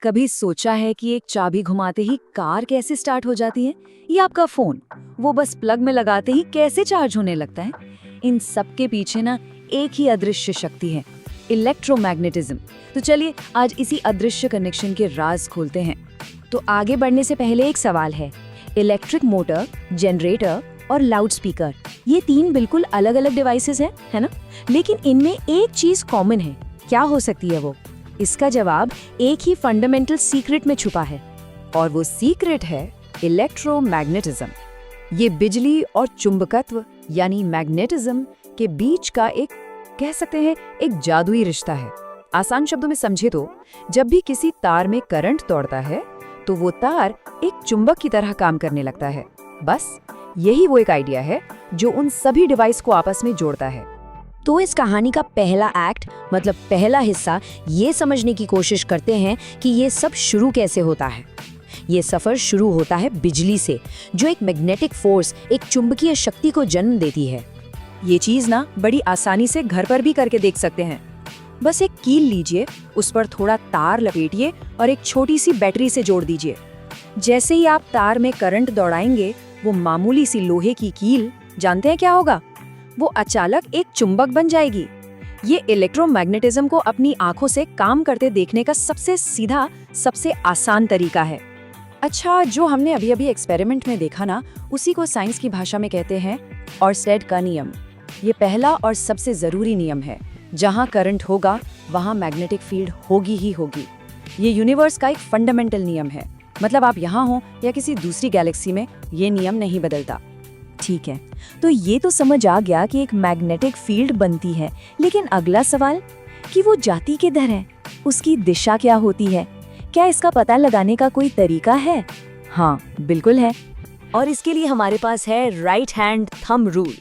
कभी सोचा है कि एक चाबी घुमाते ही कार कैसे स्टार्ट हो जाती है, या आपका फोन वो बस प्लग में लगाते ही कैसे चार्ज होने लगता है? इन सब के पीछे ना एक ही अदृश्य शक्ति है, इलेक्ट्रोमैग्नेटिज्म। तो चलिए आज इसी अदृश्य कनेक्शन के राज खोलते हैं। तो आगे बढ़ने से पहले एक सवाल है। इलेक्ट्रिक मोटर, जनरेटर और लाउडस्पीकर, ये तीन बिल्कुल अलग अलग डिवाइसेस हैं, है ना? लेकिन इनमें एक चीज कॉमन है। क्या हो सकती है वो? इसका जवाब एक ही फंडामेंटल सीक्रेट में छुपा है, और वो सीक्रेट है इलेक्ट्रोमैग्नेटिज्म। ये बिजली और चुंबकत्व यानी मैग्नेटिज्म के बीच का कह सकते हैं एक जादुई रिश्ता है। आसान शब्दों में समझे तो जब भी किसी तार में करंट दौड़ता है तो वो तार एक चुंबक की तरह काम करने लगता है। बस यही वो एक आइडिया है जो उन सभी डिवाइस को आपस में जोड़ता है। तो इस कहानी का पहला एक्ट मतलब पहला हिस्सा ये समझने की कोशिश करते हैं कि ये सब शुरू कैसे होता है। ये सफर शुरू होता है बिजली से, जो एक मैग्नेटिक फोर्स, एक चुंबकीय शक्ति को जन्म देती है। ये चीज ना बड़ी आसानी से घर पर भी करके देख सकते हैं। बस एक कील लीजिए, उस पर थोड़ा तार लपेटिए और एक छोटी सी बैटरी से जोड़ दीजिए। जैसे ही आप तार में करंट दौड़ाएंगे, वो मामूली सी लोहे की कील, जानते हैं क्या होगा? वो अचानक एक चुंबक बन जाएगी। ये इलेक्ट्रोमैग्नेटिज्म को अपनी आंखों से काम करते देखने का सबसे सीधा, सबसे आसान तरीका है। अच्छा, जो हमने अभी अभी एक्सपेरिमेंट में देखा ना, उसी को साइंस की भाषा में कहते हैं ऑर्स्टेड का नियम। ये पहला और सबसे जरूरी नियम है। जहां करंट होगा वहां मैग्नेटिक फील्ड होगी ही होगी। ये यूनिवर्स का एक फंडामेंटल नियम है। मतलब आप यहाँ हो या किसी दूसरी गैलेक्सी में, ये नियम नहीं बदलता। ठीक है, तो ये तो समझ आ गया कि एक मैग्नेटिक फील्ड बनती है, लेकिन अगला सवाल कि वो जाती किधर है, उसकी दिशा क्या होती है? क्या इसका पता लगाने का कोई तरीका है? हाँ, बिल्कुल है। और इसके लिए हमारे पास है राइट हैंड थंब रूल।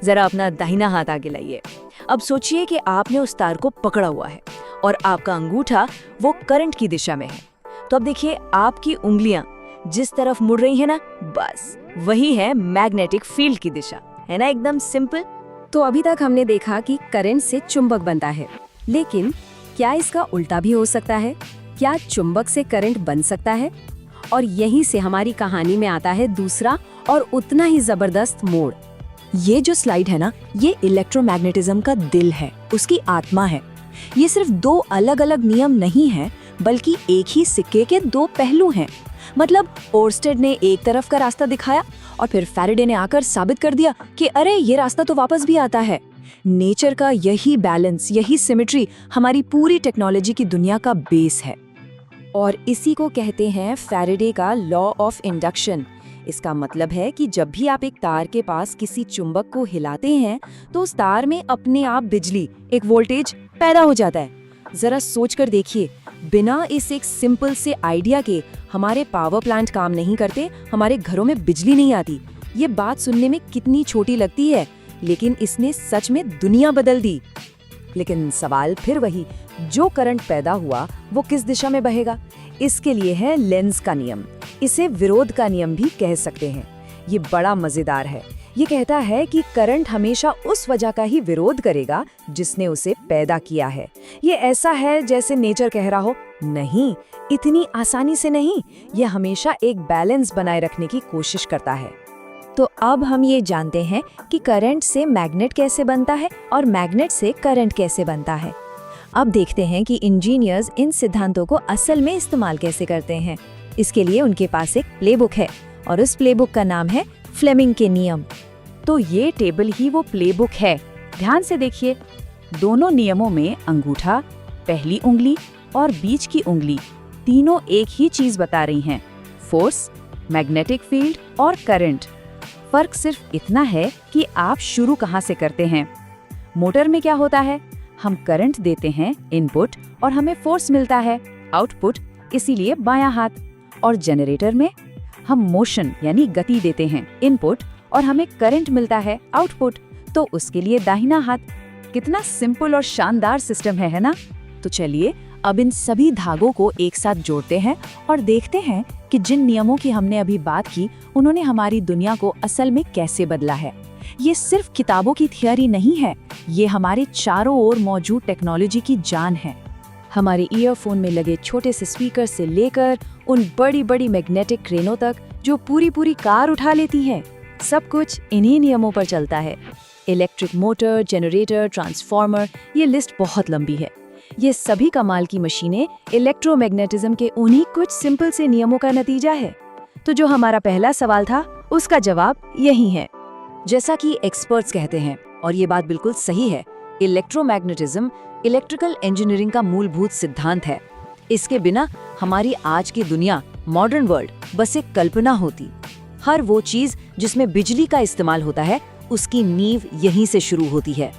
जरा अपना दाहिना हाथ आगे लाइए। अब सोचिए कि आपने उस तार को पकड़ा हुआ है और आपका अंगूठा वो करंट की दिशा में है। तो अब देखिए आपकी उंगलियां जिस तरफ मुड़ रही है ना, बस वही है मैग्नेटिक फील्ड की दिशा, है ना? एकदम सिंपल। तो अभी तक हमने देखा कि करंट से चुंबक बनता है, लेकिन क्या इसका उल्टा भी हो सकता है? क्या चुंबक से करंट बन सकता है? और यहीं से हमारी कहानी में आता है दूसरा और उतना ही जबरदस्त मोड़। ये जो स्लाइड है ना, ये इलेक्ट्रोमैग्नेटिज्म का दिल है, उसकी आत्मा है। ये सिर्फ दो अलग अलग नियम नहीं है, बल्कि एक ही सिक्के के दो पहलू हैं। मतलब ओर्स्टेड ने एक तरफ का रास्ता दिखाया और फिर फैराडे ने आकर साबित कर दिया कि अरे ये रास्ता तो वापस भी आता है। नेचर का यही बैलेंस, यही सिमेट्री हमारी पूरी टेक्नोलॉजी की दुनिया का बेस है। और इसी को कहते हैं फैराडे का लॉ ऑफ इंडक्शन। इसका मतलब है कि जब भी आप एक तार के पास किसी चुंबक को हिलाते हैं तो उस तार में अपने आप बिजली, एक वोल्टेज पैदा हो जाता है। जरा सोचकर देखिए, बिना इस एक सिंपल से आइडिया के हमारे पावर प्लांट काम नहीं करते, हमारे घरों में बिजली नहीं आती। ये बात सुनने में कितनी छोटी लगती है, लेकिन इसने सच में दुनिया बदल दी। लेकिन सवाल फिर वही, जो करंट पैदा हुआ वो किस दिशा में बहेगा? इसके लिए है लेंज का नियम। इसे विरोध का नियम भी कह सकते हैं। ये बड़ा मजेदार है। ये कहता है कि करंट हमेशा उस वजह का ही विरोध करेगा जिसने उसे पैदा किया है। ये ऐसा है जैसे नेचर कह रहा हो, नहीं, इतनी आसानी से नहीं। ये हमेशा एक बैलेंस बनाए रखने की कोशिश करता है। तो अब हम ये जानते हैं कि करंट से मैग्नेट कैसे बनता है और मैग्नेट से करंट कैसे बनता है। अब देखते हैं कि इंजीनियर्स इन सिद्धांतों को असल में इस्तेमाल कैसे करते हैं। इसके लिए उनके पास एक प्लेबुक है और उस प्लेबुक का नाम है फ्लेमिंग के नियम। तो ये टेबल ही वो प्लेबुक है। ध्यान से देखिए, दोनों नियमों में अंगूठा, पहली उंगली और बीच की उंगली तीनों एक ही चीज बता रही हैं, फोर्स, मैग्नेटिक फील्ड और करंट। फर्क सिर्फ इतना है कि आप शुरू कहाँ से करते हैं। मोटर में क्या होता है, हम करंट देते हैं इनपुट और हमें फोर्स मिलता है आउटपुट, इसीलिए बायां हाथ। और जनरेटर में हम मोशन यानी गति देते हैं इनपुट और हमें करंट मिलता है आउटपुट, तो उसके लिए दाहिना हाथ। कितना सिंपल और शानदार सिस्टम है ना? तो चलिए अब इन सभी धागों को एक साथ जोड़ते हैं और देखते हैं कि जिन नियमों की हमने अभी बात की, उन्होंने हमारी दुनिया को असल में कैसे बदला है। ये सिर्फ किताबों की थियरी नहीं है, ये हमारे चारों ओर मौजूद टेक्नोलॉजी की जान है। हमारे ईयरफोन में लगे छोटे से स्पीकर से लेकर उन बड़ी बड़ी मैग्नेटिक क्रेनों तक जो पूरी पूरी कार उठा लेती हैं, सब कुछ इन्हीं नियमों पर चलता है। इलेक्ट्रिक मोटर, जनरेटर, ट्रांसफार्मर, ये लिस्ट बहुत लंबी है। ये सभी कमाल की मशीनें इलेक्ट्रोमैग्नेटिज्म के उन्हीं कुछ सिंपल से नियमों का नतीजा है। तो जो हमारा पहला सवाल था, उसका जवाब यही है। जैसा कि एक्सपर्ट्स कहते हैं, और ये बात बिल्कुल सही है, इलेक्ट्रोमैग्नेटिज्म इलेक्ट्रिकल इंजीनियरिंग का मूलभूत सिद्धांत है। इसके बिना हमारी आज की दुनिया, मॉडर्न वर्ल्ड, बस एक कल्पना होती। हर वो चीज जिसमें बिजली का इस्तेमाल होता है, उसकी नींव यहीं से शुरू होती है।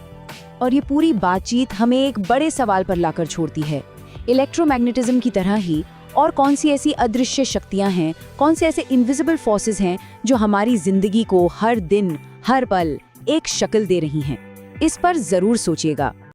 और ये पूरी बातचीत हमें एक बड़े सवाल पर लाकर छोड़ती है। इलेक्ट्रोमैग्नेटिज्म की तरह ही और कौन सी ऐसी अदृश्य शक्तियां हैं, कौन से ऐसे इनविजिबल फोर्सेस हैं जो हमारी जिंदगी को हर दिन, हर पल एक शक्ल दे रही हैं? इस पर जरूर सोचिएगा।